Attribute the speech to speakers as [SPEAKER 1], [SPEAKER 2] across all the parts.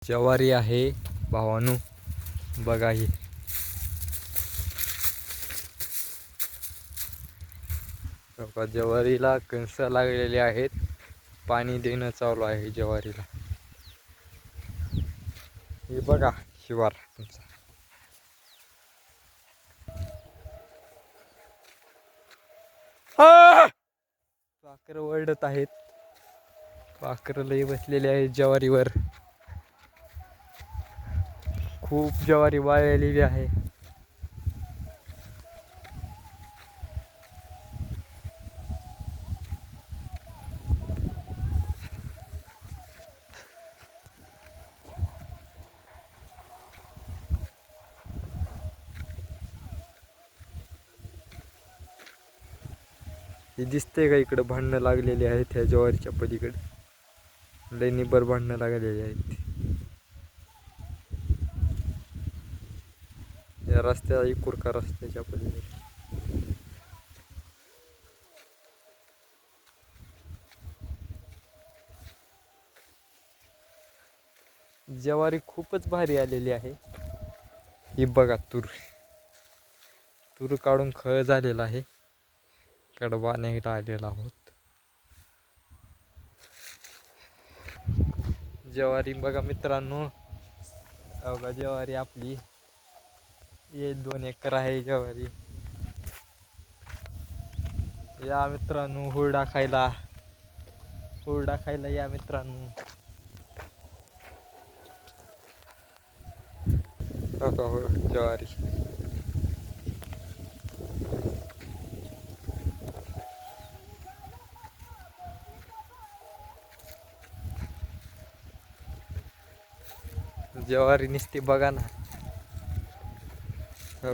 [SPEAKER 1] ज्वारी आहे भावानू, बघा ही. ज्वारीला कणस लागलेले आहेत, पाणी देणं चालू आहे ज्वारीला. हे बघा शिवार तुमचा. पाखर ओरडत आहेत, पाखर लई बसलेले आहेत ज्वारीवर. खूप ज्वारी वाळलेली आहे. हे दिसते का इकडं भांडणं लागलेली आहेत ह्या ज्वारीच्या पलीकडे. लई निबर भांडणं लागलेली आहेत. या रस्त्या इकुरका रस्त्याच्या पलीकडे. ज्वारी खूपच भारी आलेली आहे. ही बघा तूर, तूर काढून खळ झालेला आहे. कडबा न्यायला आलेला आहोत. ज्वारी बघा मित्रांनो, बघा ज्वारी आपली. हे 2 एकर आहे ज्वारी. या मित्रांनो हुरडा खायला, हुरडा खायला या मित्रांनो. ज्वारी ज्वारी निसती बघा ना.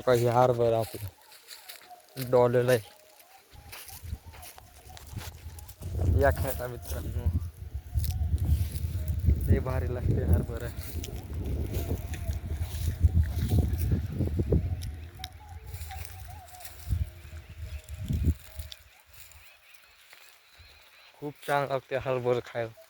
[SPEAKER 1] काही हारभर आपलं डॉलेला आहे. या खायला मित्रांनो, ते भारी लागते हरभरा. खूप छान लागते हरभरा खायला.